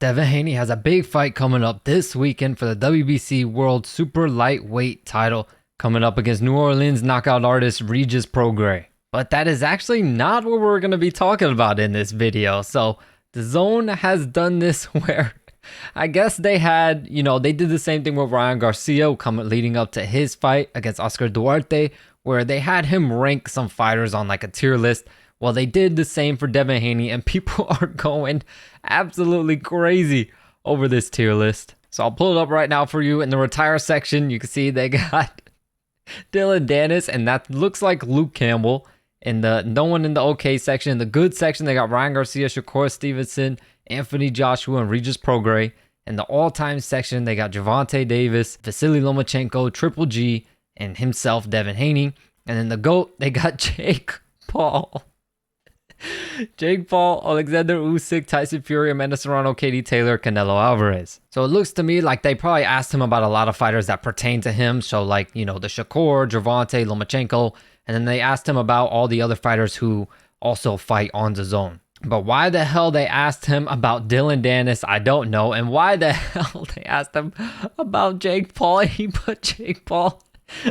Devin Haney has a big fight coming up this weekend for the WBC World Super Lightweight title, coming up against New Orleans knockout artist Regis Prograis. But that is actually not what we're going to be talking about in this video. So the Zone has done this where I guess they had, they did the same thing with Ryan Garcia leading up to his fight against Oscar Duarte, where they had him rank some fighters on like a tier list. Well, they did the same for Devin Haney, and people are going absolutely crazy over this tier list. So I'll pull it up right now for you. In the retire section, you can see they got Dylan Dennis, and that looks like Luke Campbell. In the no one in the okay section. In the good section, they got Ryan Garcia, Shakur Stevenson, Anthony Joshua, and Regis Prograis. In the all-time section, they got Gervonta Davis, Vasily Lomachenko, Triple G, and himself, Devin Haney. And in the GOAT, they got Jake Paul. Jake Paul, Alexander Usyk, Tyson Fury, Amanda Serrano, Katie Taylor, Canelo Alvarez. So it looks to me like they probably asked him about a lot of fighters that pertain to him. So like, the Shakur, Gervonta, Lomachenko, and then they asked him about all the other fighters who also fight on the Zone. But why the hell they asked him about Dylan Dennis, I don't know. And why the hell they asked him about Jake Paul, and he put Jake Paul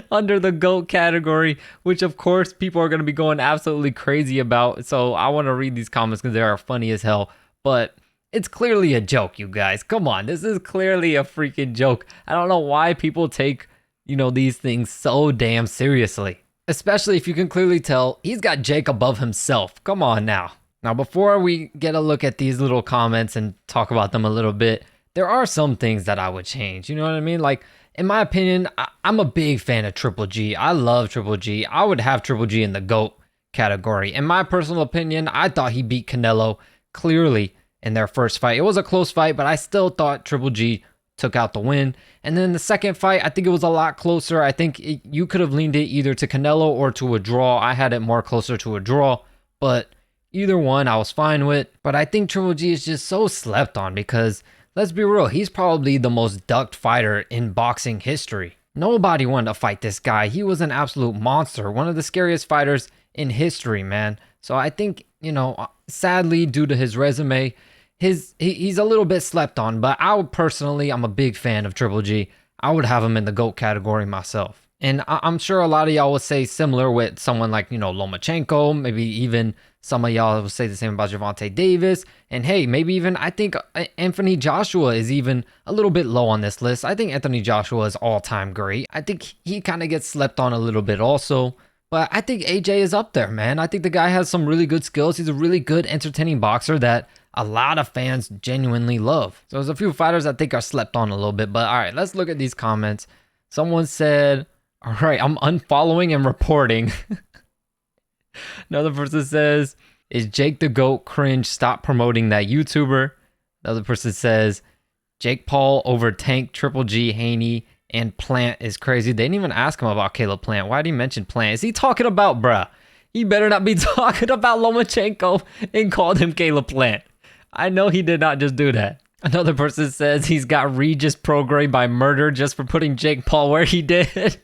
under the GOAT category, which of course people are going to be going absolutely crazy about. So I want to read these comments because they are funny as hell. But it's clearly a joke, you guys. Come on, this is clearly a freaking joke. I don't know why people take, these things so damn seriously. Especially if you can clearly tell he's got Jake above himself. Come on now. Now, before we get a look at these little comments and talk about them a little bit, there are some things that I would change. You know what I mean? Like, in my opinion, I'm a big fan of Triple G. I love Triple G. I would have Triple G in the GOAT category. In my personal opinion, I thought he beat Canelo clearly in their first fight. It was a close fight, but I still thought Triple G took out the win. And then the second fight, I think it was a lot closer. I think you could have leaned it either to Canelo or to a draw. I had it more closer to a draw, but either one I was fine with. But I think Triple G is just so slept on because, let's be real, he's probably the most ducked fighter in boxing history. Nobody wanted to fight this guy. He was an absolute monster, one of the scariest fighters in history, man. So I think, sadly, due to his resume, he's a little bit slept on, but I'm a big fan of Triple G. I would have him in the GOAT category myself. And I'm sure a lot of y'all would say similar with someone like, Lomachenko, maybe even some of y'all would say the same about Gervonta Davis. And hey, maybe even I think Anthony Joshua is even a little bit low on this list. I think Anthony Joshua is all-time great. I think he kind of gets slept on a little bit also. But I think AJ is up there, man. I think the guy has some really good skills. He's a really good, entertaining boxer that a lot of fans genuinely love. So there's a few fighters I think are slept on a little bit. But all right, let's look at these comments. Someone said, all right, I'm unfollowing and reporting. Another person says, is Jake the GOAT? Cringe, stop promoting that YouTuber. Another person says, Jake Paul over Tank, Triple G, Haney, and Plant is crazy. They didn't even ask him about Caleb Plant. Why did he mention Plant? Is he talking about, bruh? He better not be talking about Lomachenko and called him Caleb Plant. I know he did not just do that. Another person says he's got Regis Prograis by murder just for putting Jake Paul where he did.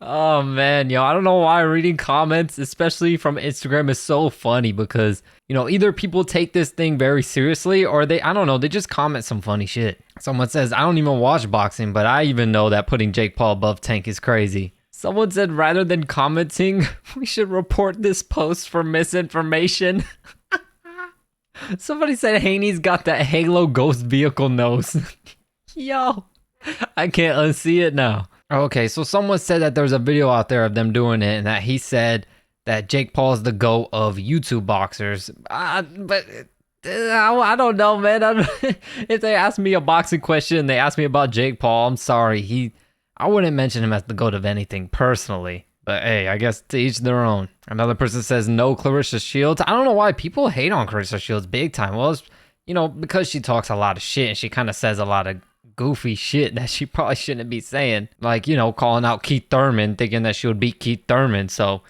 Oh man, I don't know why reading comments, especially from Instagram, is so funny because, either people take this thing very seriously or they just comment some funny shit. Someone says, I don't even watch boxing, but I even know that putting Jake Paul above Tank is crazy. Someone said, rather than commenting, we should report this post for misinformation. Somebody said Haney's got that Halo Ghost vehicle nose. Yo, I can't unsee it now. Okay, so someone said that there's a video out there of them doing it and that he said that Jake Paul is the GOAT of YouTube boxers. But I don't know, man. If they ask me a boxing question, they ask me about Jake Paul, I'm sorry. I wouldn't mention him as the GOAT of anything personally. But hey, I guess to each their own. Another person says no Clarissa Shields. I don't know why people hate on Clarissa Shields big time. Well, it's, because she talks a lot of shit and she kind of says a lot of goofy shit that she probably shouldn't be saying. Like, calling out Keith Thurman, thinking that she would beat Keith Thurman. So,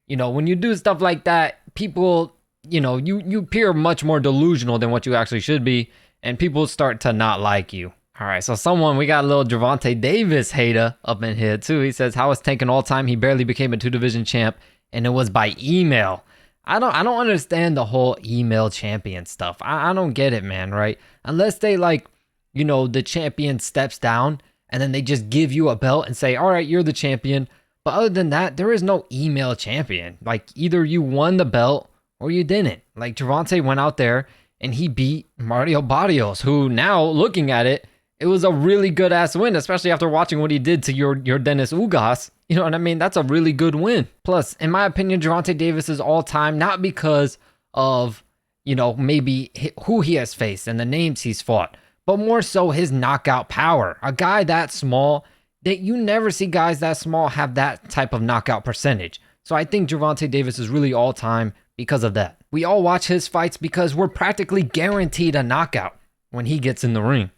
when you do stuff like that, people, you appear much more delusional than what you actually should be. And people start to not like you. All right, so we got a little Gervonta Davis hater up in here too. He says, how is Tank an all-time? He barely became a 2-division champ, and it was by email. I don't understand the whole email champion stuff. I don't get it, man, right? Unless they like, the champion steps down and then they just give you a belt and say, all right, you're the champion. But other than that, there is no email champion. Like either you won the belt or you didn't. Like Gervonta went out there and he beat Mario Barrios, who now looking at it, it was a really good ass win, especially after watching what he did to your Dennis Ugas. You know what I mean? That's a really good win. Plus, in my opinion, Gervonta Davis is all time, not because of, maybe who he has faced and the names he's fought, but more so his knockout power. A guy that small, that you never see guys that small have that type of knockout percentage. So I think Gervonta Davis is really all time because of that. We all watch his fights because we're practically guaranteed a knockout when he gets in the ring.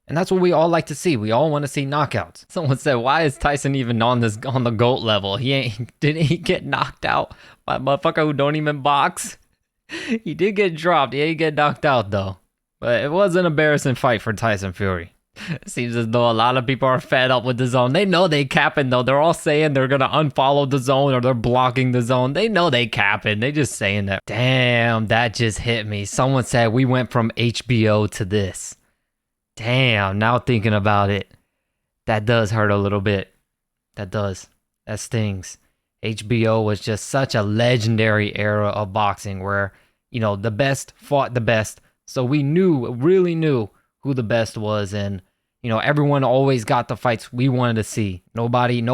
And that's what we all like to see. We all want to see knockouts. Someone said, why is Tyson even on the GOAT level? Didn't he get knocked out by a motherfucker who don't even box? He did get dropped. He ain't get knocked out though. But it was an embarrassing fight for Tyson Fury. It seems as though a lot of people are fed up with the zone. They know they capping though. They're all saying they're gonna unfollow the zone or they're blocking the zone. They know they capping. They just saying that. Damn, that just hit me. Someone said we went from HBO to this. Damn, now thinking about it, that does hurt a little bit. That does. That stings. HBO was just such a legendary era of boxing where, the best fought the best. So we really knew who the best was. And, everyone always got the fights we wanted to see. No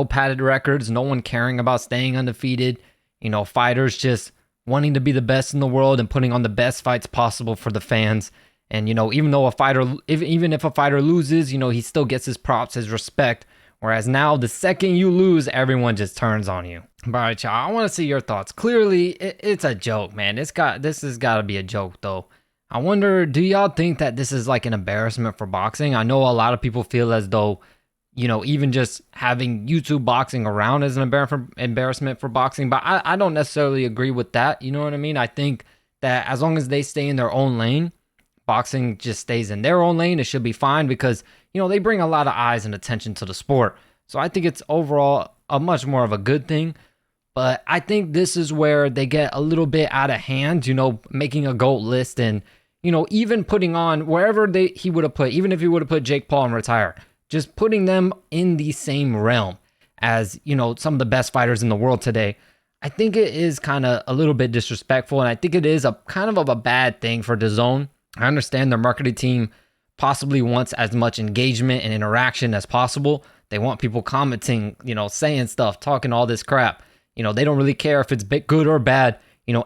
padded records, no one caring about staying undefeated. Fighters just wanting to be the best in the world and putting on the best fights possible for the fans. And, even though even if a fighter loses, he still gets his props, his respect. Whereas now, the second you lose, everyone just turns on you. All right, y'all, I want to see your thoughts. Clearly, it's a joke, man. This has got to be a joke, though. I wonder, do y'all think that this is like an embarrassment for boxing? I know a lot of people feel as though, even just having YouTube boxing around is an embarrassment for boxing. But I don't necessarily agree with that. You know what I mean? I think that as long as they stay in their own lane, boxing just stays in their own lane, it should be fine because, they bring a lot of eyes and attention to the sport. So I think it's overall a much more of a good thing. But I think this is where they get a little bit out of hand, making a GOAT list and, even putting on wherever he would have put, even if he would have put Jake Paul and retire, just putting them in the same realm as, some of the best fighters in the world today. I think it is kind of a little bit disrespectful. And I think it is a kind of a bad thing for DAZN. I understand their marketing team possibly wants as much engagement and interaction as possible. They want people commenting, saying stuff, talking all this crap. They don't really care if it's good or bad.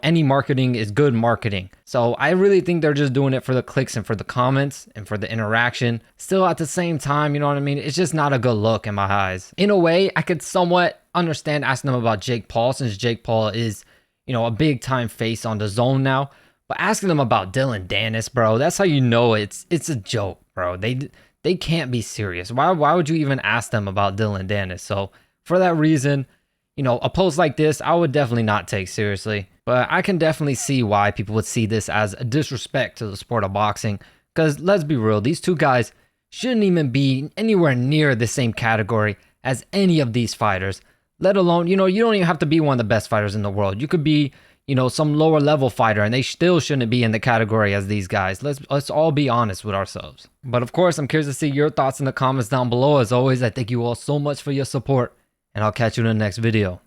Any marketing is good marketing. So I really think they're just doing it for the clicks and for the comments and for the interaction. Still at the same time, you know what I mean? It's just not a good look in my eyes. In a way, I could somewhat understand asking them about Jake Paul since Jake Paul is, a big time face on DAZN now. But asking them about Dylan Dennis, bro, that's how you know it's a joke, bro. They can't be serious. Why would you even ask them about Dylan Dennis? So for that reason, a post like this, I would definitely not take seriously. But I can definitely see why people would see this as a disrespect to the sport of boxing. Because let's be real, these two guys shouldn't even be anywhere near the same category as any of these fighters. Let alone, you don't even have to be one of the best fighters in the world. You could be, some lower level fighter, and they still shouldn't be in the category as these guys. Let's all be honest with ourselves. But of course, I'm curious to see your thoughts in the comments down below. As always, I thank you all so much for your support, and I'll catch you in the next video.